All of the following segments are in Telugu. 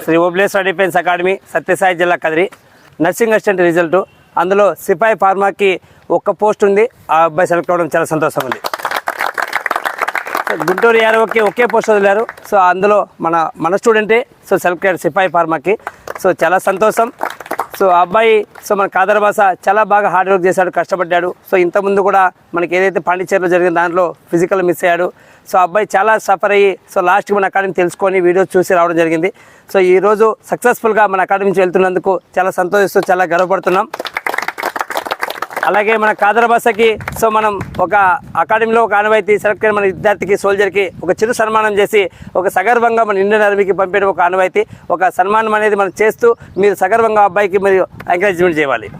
శ్రీ ఓబ్లేశ్వర డిఫెన్స్ అకాడమీ సత్యసాయి జిల్లా కదిరి నర్సింగ్ అసిస్టెంట్ రిజల్ట్ అందులో సిపాయి ఫార్మాకి ఒక్క పోస్ట్ ఉంది. ఆ అబ్బాయి సెలెక్ట్ అవ్వడం చాలా సంతోషంగా ఉంది. గుంటూరు యాదవ్కి ఒకే పోస్ట్ వదిలారు. సో అందులో మన స్టూడెంటే సెలెక్ట్ అయ్యారు సిపాయి ఫార్మాకి. చాలా సంతోషం. ఆ అబ్బాయి మన కాదర్ భాష చాలా బాగా హార్డ్ వర్క్ చేశాడు, కష్టపడ్డాడు. ఇంతకుముందు కూడా మనకి ఏదైతే పాండిచేరిలో జరిగిన దాంట్లో ఫిజికల్ మిస్ అయ్యాడు. ఆ అబ్బాయి చాలా సఫర్ అయ్యి లాస్ట్కి మన అకాడమీ తెలుసుకొని వీడియోస్ చూసి రావడం జరిగింది. ఈరోజు సక్సెస్ఫుల్గా మన అకాడమీ నుంచి వెళ్తున్నందుకు చాలా సంతోషిస్తూ చాలా గర్వపడుతున్నాం. అలాగే మన కాదర్ భాషకి మనం ఒక అకాడమీలో ఒక ఆనవాయితీ సెలెక్ట్ అయిన మన విద్యార్థికి సోల్జర్కి ఒక చిరు సన్మానం చేసి ఒక సగర్వంగా మన ఇండియన్ ఆర్మీకి పంపేయడం ఒక ఆనవాయితీ. ఒక సన్మానం అనేది మనం చేస్తూ మీరు సగర్వంగా అబ్బాయికి మీరు ఎంకరేజ్మెంట్ చేయాలి.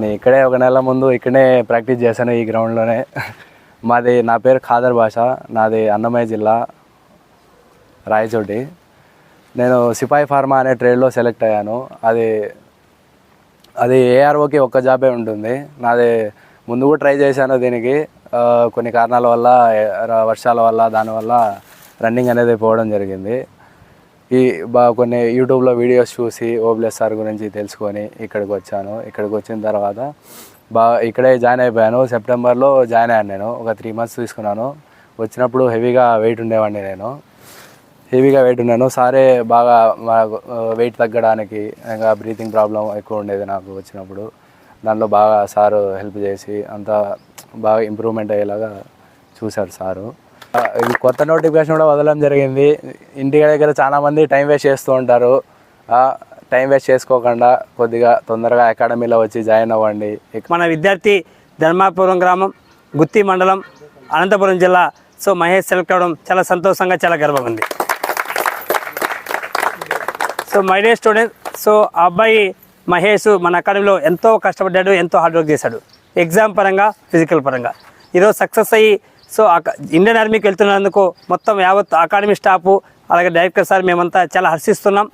నేను ఇక్కడే ఒక నెల ముందు ఇక్కడే ప్రాక్టీస్ చేశాను, ఈ గ్రౌండ్లోనే. నా పేరు ఖాదర్ భాష, నాది అన్నమయ్య జిల్లా రాయచోటి. నేను సిపాయి ఫార్మా అనే ట్రేడ్లో సెలెక్ట్ అయ్యాను. అది ఏఆర్ఓకి ఒక్క జాబే ఉంటుంది. నాది ముందు కూడా ట్రై చేశాను. దీనికి కొన్ని కారణాల వల్ల, వర్షాల వల్ల, దానివల్ల రన్నింగ్ అనేది పోవడం జరిగింది. కొన్ని యూట్యూబ్లో వీడియోస్ చూసి ఓబ్లేస్ సార్ గురించి తెలుసుకొని ఇక్కడికి వచ్చాను. ఇక్కడికి వచ్చిన తర్వాత ఇక్కడే జాయిన్ అయిపోయాను. సెప్టెంబర్లో జాయిన్ అయ్యాను. నేను ఒక 3 months తీసుకున్నాను. వచ్చినప్పుడు హెవీగా వెయిట్ ఉండేవాడిని. హెవీగా వెయిట్ ఉన్నాను. సారే బాగా వెయిట్ తగ్గడానికి, ఇంకా బ్రీతింగ్ ప్రాబ్లం ఎక్కువ ఉండేది నాకు వచ్చినప్పుడు. దాంట్లో బాగా సారు హెల్ప్ చేసి అంతా బాగా ఇంప్రూవ్మెంట్ అయ్యేలాగా చూశారు సారు. కొత్త నోటిఫికేషన్ కూడా వదలడం జరిగింది. ఇంటి దగ్గర చాలామంది టైం వేస్ట్ చేస్తూ ఉంటారు. టైం వేస్ట్ చేసుకోకుండా కొద్దిగా తొందరగా అకాడమీలో వచ్చి జాయిన్ అవ్వండి. మన విద్యార్థి ధర్మాపురం గ్రామం, గుత్తి మండలం, అనంతపురం జిల్లా మహేష్ సెలెక్ట్ అవ్వడం చాలా సంతోషంగా, చాలా గర్వంగా ఉంది. మై డియర్ స్టూడెంట్స్, ఆ అబ్బాయి మహేష్ మన అకాడమీలో ఎంతో కష్టపడ్డాడు, ఎంతో హార్డ్ వర్క్ చేశాడు. ఎగ్జామ్ పరంగా, ఫిజికల్ పరంగా ఈరోజు సక్సెస్ అయ్యి ఇండియన్ ఆర్మీకి వెళ్తున్నందుకు మొత్తం యావత్ అకాడమీ స్టాఫ్, అలాగే డైరెక్టర్ సార్ మేమంతా చాలా హర్షిస్తున్నాం.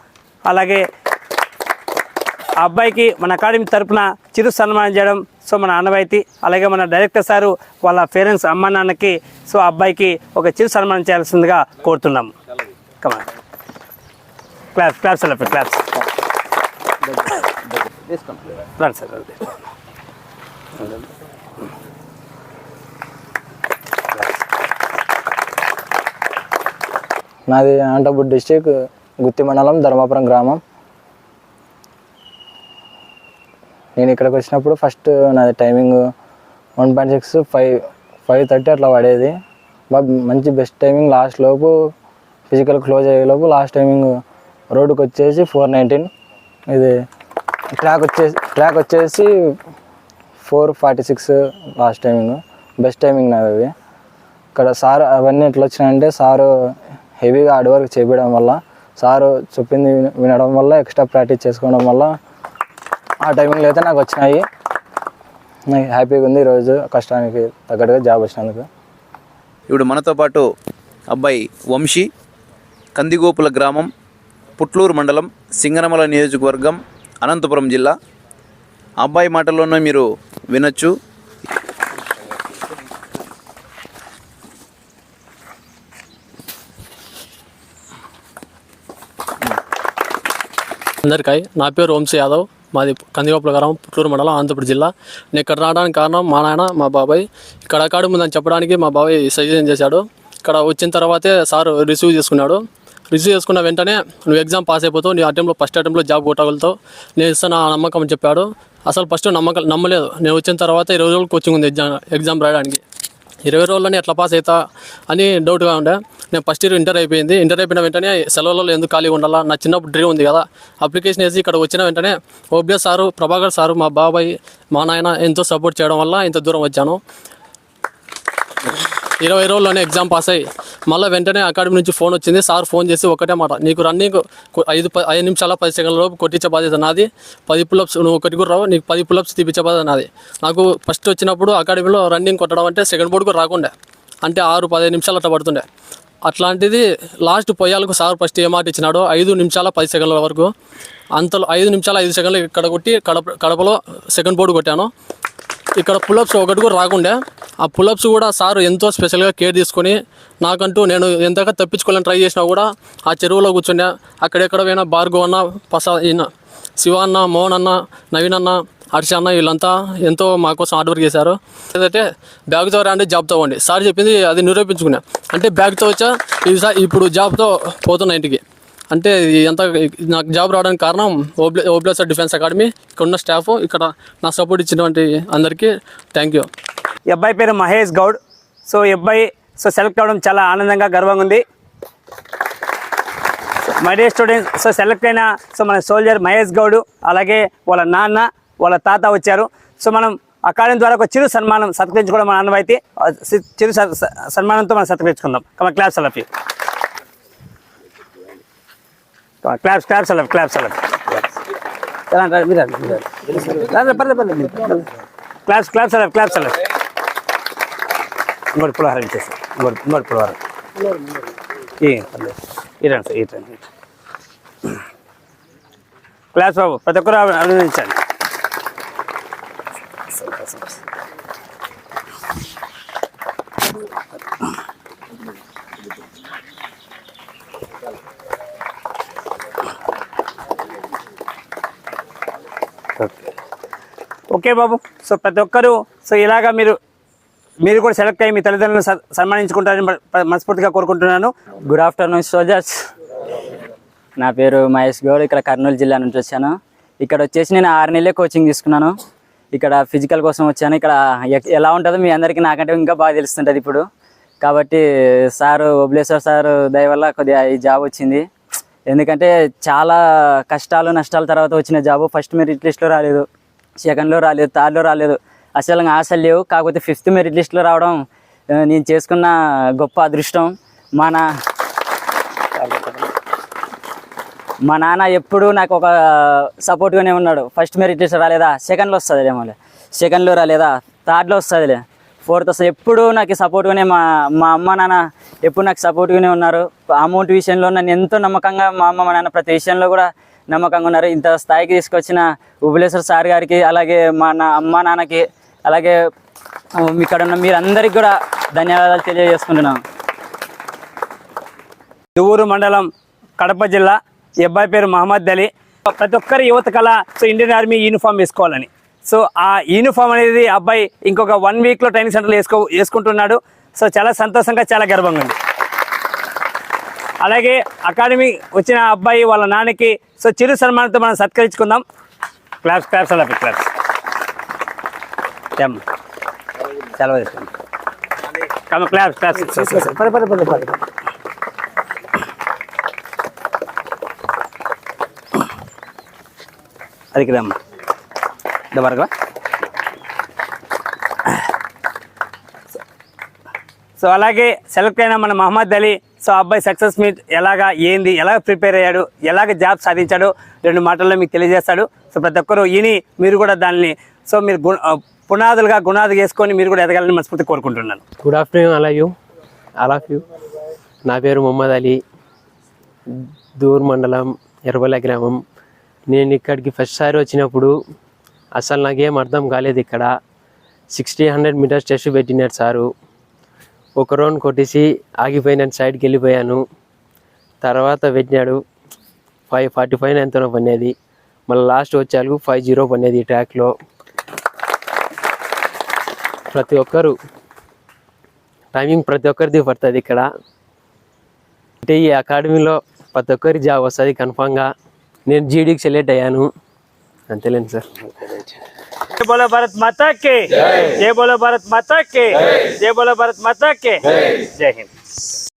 అలాగే ఆ అబ్బాయికి మన అకాడమీ తరఫున చిరు సన్మానం చేయడం మన ఆనవాయితీ. అలాగే మన డైరెక్టర్ సారు వాళ్ళ పేరెంట్స్ అమ్మ నాన్నకి ఆ అబ్బాయికి ఒక చిరు సన్మానం చేయాల్సిందిగా కోరుతున్నాము. కమాన్, క్లాప్స్ క్లాప్స్ రండి సార్. నాది అనంతపురం డిస్టిక్, గుత్తి మండలం, ధర్మాపురం గ్రామం. నేను ఇక్కడికి వచ్చినప్పుడు ఫస్ట్ నాది టైమింగ్ 1.6, 5:30 అట్లా పడేది. మంచి బెస్ట్ టైమింగ్. లాస్ట్ లోపు ఫిజికల్ క్లోజ్ అయ్యేలోపు లాస్ట్ టైమింగ్ రోడ్డుకి వచ్చేసి 4:19. ఇది ట్రాక్ వచ్చేసి 4:46 లాస్ట్ టైమింగ్. బెస్ట్ టైమింగ్ నాది అది. ఇక్కడ సార్ అవన్నీ ఎట్లా వచ్చినాయంటే సారు హెవీగా హార్డ్ వర్క్ చేయడం వల్ల, సారు చెప్పింది వినడం వల్ల, ఎక్స్ట్రా ప్రాక్టీస్ చేసుకోవడం వల్ల ఆ టైమింగ్లో అయితే నాకు వచ్చినాయి. నాకు హ్యాపీగా ఉంది ఈరోజు కష్టానికి తగ్గట్టుగా జాబ్ వచ్చినందుకు. ఇప్పుడు మనతో పాటు అబ్బాయి వంశీ, కందిగోపుల గ్రామం, పుట్లూరు మండలం, సింగనమల నియోజకవర్గం, అనంతపురం జిల్లా. అబ్బాయి మాటల్లోనే మీరు వినొచ్చు. అందరికీ నా పేరు వంశీ యాదవ్, మాది కందిగోపుల గ్రామం, పుట్లూరు మండలం, అనంతపురం జిల్లా. నేను ఇక్కడ రావడానికి కారణం మా నాయన, మా బాబాయ్. ఇక్కడ అకాడమీ ఉందని చెప్పడానికి మా బాబాయ్ సజెషన్ చేశాడు. ఇక్కడ వచ్చిన తర్వాతే సార్ రిసీవ్ చేసుకున్నాడు. రిసీవ్ చేసుకున్న వెంటనే నువ్వు ఎగ్జామ్ పాస్ అయిపోతావు, నీ ఫస్ట్ అటెంప్ట్లో జాబ్ కొట్టగలుగుతావు, నేను ఇస్తాను ఆ నమ్మకం అని చెప్పాడు. అసలు ఫస్ట్ నమ్మలేదు. నేను వచ్చిన తర్వాత 20 రోజులు కోచింగ్ ఉంది ఎగ్జామ్ రాయడానికి. 20 రోజుల్లోనే ఎట్లా పాస్ అవుతా అని డౌట్గా ఉండే. నేను ఫస్ట్ ఇయర్ ఇంటర్ అయిపోయిన వెంటనే సెలవులలో ఎందుకు ఖాళీ ఉండాలా, నా చిన్నప్పుడు డ్రీమ్ ఉంది కదా, అప్లికేషన్ వేసి ఇక్కడ వచ్చిన వెంటనే ఓబ్లేస్ సారు, ప్రభాకర్ సారు, మా బాబాయ్, మా నాయన ఎంతో సపోర్ట్ చేయడం వల్ల ఇంత దూరం వచ్చాను. 20 రోజుల్లోనే ఎగ్జామ్ పాస్ అయ్యి మళ్ళీ వెంటనే అకాడమీ నుంచి ఫోన్ వచ్చింది. సార్ ఫోన్ చేసి ఒకటే మాట, నీకు రన్నింగ్ 5 నిమిషాల 10 సెకండ్ల లోపు కొట్టించే బాధ్యత నాది. 10 పుల్అప్స్ నువ్వు ఒకటి కూడా రావు, నీకు 10 పుల్అప్స్ తీపించే బాధ్యత నాది. నాకు ఫస్ట్ వచ్చినప్పుడు అకాడమీలో రన్నింగ్ కొట్టడం అంటే సెకండ్ బోర్డు కూడా రాకుండే, అంటే 6-15 నిమిషాలు అట్లా పడుతుండే. అట్లాంటిది లాస్ట్ పొయ్యాలకు సార్ ఫస్ట్ ఏ మాట ఇచ్చినాడో 5 నిమిషాల 10 సెకండ్ల వరకు, అంతలో 5 నిమిషాల 5 సెకండ్లు ఇక్కడ కొట్టి కడపలో సెకండ్ బోర్డు కొట్టాను. ఇక్కడ పుల్అప్స్ ఒకటి కూడా రాకుండే, ఆ పుల్అప్స్ కూడా సార్ ఎంతో స్పెషల్గా కేర్ తీసుకొని నాకంటూ నేను ఎంతగా తప్పించుకోవాలని ట్రై చేసినా కూడా ఆ చెరువులో కూర్చుండే. అక్కడెక్కడ పోయినా భార్గవ్ అన్న, శివ అన్న, మోహన్ అన్న, నవీన్ అన్న, హర్ష అన్న వీళ్ళంతా ఎంతో మా కోసం హార్డ్ వర్క్ చేశారు. ఏదంటే బ్యాగ్తో రండి జాబ్తో పోండి, సార్ చెప్పింది అది నిరూపించుకున్నా. అంటే బ్యాగ్తో వచ్చా ఇప్పుడు జాబ్తో పోతున్నా ఇంటికి. అంటే ఎంత నాకు జాబ్ రావడానికి కారణం ఓబ్లేసర్ డిఫెన్స్ అకాడమీ, ఇక్కడ ఉన్న స్టాఫ్, ఇక్కడ నా సపోర్ట్ ఇచ్చినటువంటి అందరికీ థ్యాంక్ యూ. ఈ అబ్బాయి పేరు మహేష్ గౌడ్. సో ఈ అబ్బాయి సెలెక్ట్ అవ్వడం చాలా ఆనందంగా, గర్వంగా ఉంది. మై డియర్ స్టూడెంట్స్, సెలెక్ట్ అయిన మన సోల్జర్ మహేష్ గౌడ్, అలాగే వాళ్ళ నాన్న, వాళ్ళ తాత వచ్చారు. మనం అకాడమీ ద్వారా ఒక చిరు సన్మానం సత్కరించుకోవడం మన ఆనవాయితీ. చిరు సన్మానంతో మనం సత్కరించుకుందాం. Claps all of you. Claps all of claps. ఇంకోటి పులిహారం ఇచ్చేసి, ఇంకోటి పులిహారం ఇరండి సార్, ఇటండి. క్లాస్ బాబు, ప్రతి ఒక్కరు అభినందించండి. ఓకే బాబు. ప్రతి ఒక్కరు ఇలాగా మీరు కూడా సెలెక్ట్ అయ్యి మీ తల్లిదండ్రులను సన్మానించుకుంటారని మనస్ఫూర్తిగా కోరుకుంటున్నాను. Good afternoon soldiers. నా పేరు మహేష్ గౌడ్. ఇక్కడ కర్నూలు జిల్లా నుంచి వచ్చాను. ఇక్కడ వచ్చేసి నేను 6 నెలలే కోచింగ్ తీసుకున్నాను. ఇక్కడ ఫిజికల్ కోసం వచ్చాను. ఇక్కడ ఎలా ఉంటుందో మీ అందరికీ నాకంటే ఇంకా బాగా తెలుస్తుంటుంది ఇప్పుడు. కాబట్టి సారు ఓబ్లేసర్ సార్ దయ వల్ల కొద్దిగా ఈ జాబ్ వచ్చింది. ఎందుకంటే చాలా కష్టాలు నష్టాల తర్వాత వచ్చిన జాబు. ఫస్ట్ మెరిట్ లిస్ట్లో రాలేదు, సెకండ్లో రాలేదు, థర్డ్లో రాలేదు, అసలు ఆశలు లేవు. కాకపోతే 5th మెరిట్ లిస్ట్లో రావడం నేను చేసుకున్న గొప్ప అదృష్టం. మా నాన్న ఎప్పుడూ నాకు ఒక సపోర్ట్గానే ఉన్నాడు. ఫస్ట్ మెరిట్ లిస్ట్ రాలేదా, సెకండ్లో వస్తుందిలే, సెకండ్లో రాలేదా, థర్డ్లో వస్తుందిలే, 4th వస్తుంది. ఎప్పుడూ నాకు సపోర్ట్గానే మా అమ్మ నాన్న ఎప్పుడు నాకు సపోర్ట్గానే ఉన్నారు. అమౌంట్ విషయంలో నన్ను ఎంతో నమ్మకంగా మా అమ్మ మా నాన్న ప్రతి విషయంలో కూడా నమ్మకంగా ఉన్నారు. ఇంత స్థాయికి తీసుకొచ్చిన ఓబ్లేసర్ సార్ గారికి, అలాగే మా అమ్మ నాన్నకి, అలాగే ఇక్కడ ఉన్న మీరందరికీ కూడా ధన్యవాదాలు తెలియజేసుకుంటున్నాను. దువ్వూరు మండలం, కడప జిల్లా. ఈ అబ్బాయి పేరు మహమ్మద్ అలీ. ప్రతి ఒక్కరి యువత కళ ఇండియన్ ఆర్మీ యూనిఫామ్ వేసుకోవాలని. ఆ యూనిఫామ్ అనేది అబ్బాయి ఇంకొక 1 వీక్లో ట్రైనింగ్ సెంటర్లో వేసుకుంటున్నాడు. చాలా సంతోషంగా, చాలా గర్వంగా ఉంది. అలాగే అకాడమీ వచ్చిన అబ్బాయి వాళ్ళ నాన్నకి చిరు సన్మానంతో మనం సత్కరించుకుందాం. క్లాప్స్ అలా క్లాప్స్. చాలా క్లాప్స్. అది కదమ్మా దబరగా. అలాగే సెలెక్ట్ అయిన మన మహమ్మద్ అలీ. అబ్బాయి సక్సెస్ మీట్ ఎలాగా, ఏంది, ఎలాగ ప్రిపేర్ అయ్యాడు, ఎలాగ జాబ్ సాధించాడు, 2 మాటల్లో మీకు తెలియజేస్తాడు. ప్రతి ఒక్కరు మీరు కూడా దాన్ని మీరు పునాదులుగా గుణాదులు వేసుకొని మీరు కూడా ఎదగాలని మనస్ఫూర్తి కోరుకుంటున్నాను. Good afternoon all of you. నా పేరు మొహమ్మద్ అలీ, దూర్ మండలం, ఎర్రబల్ల గ్రామం. నేను ఇక్కడికి ఫస్ట్ సారి వచ్చినప్పుడు అసలు నాకేం అర్థం కాలేదు. ఇక్కడ 1600 మీటర్స్ టెస్ట్ పెట్టినాడు సారు. ఒక రౌండ్ కొట్టేసి ఆగిపోయినాను, సైడ్కి వెళ్ళిపోయాను. తర్వాత పెట్టినాడు 5:45 ఎంతనో పనేది. మళ్ళీ లాస్ట్ వచ్చేందుకు 5:0 పనేది ఈ ట్రాక్లో. ప్రతి ఒక్కరు టైమింగ్ ప్రతి ఒక్కరిది పడుతుంది ఇక్కడ. అంటే ఈ అకాడమీలో ప్రతి ఒక్కరి జాబ్ వస్తుంది కన్ఫామ్గా. నేను జీడీకి సెలెక్ట్ అయ్యాను, అంతేలేండి సార్. జై బోలో భారత్ మాతా కే, జై బోలో భారత్ మాతా కే, జై బోలో భారత్ మాతా కే, జై హింద్.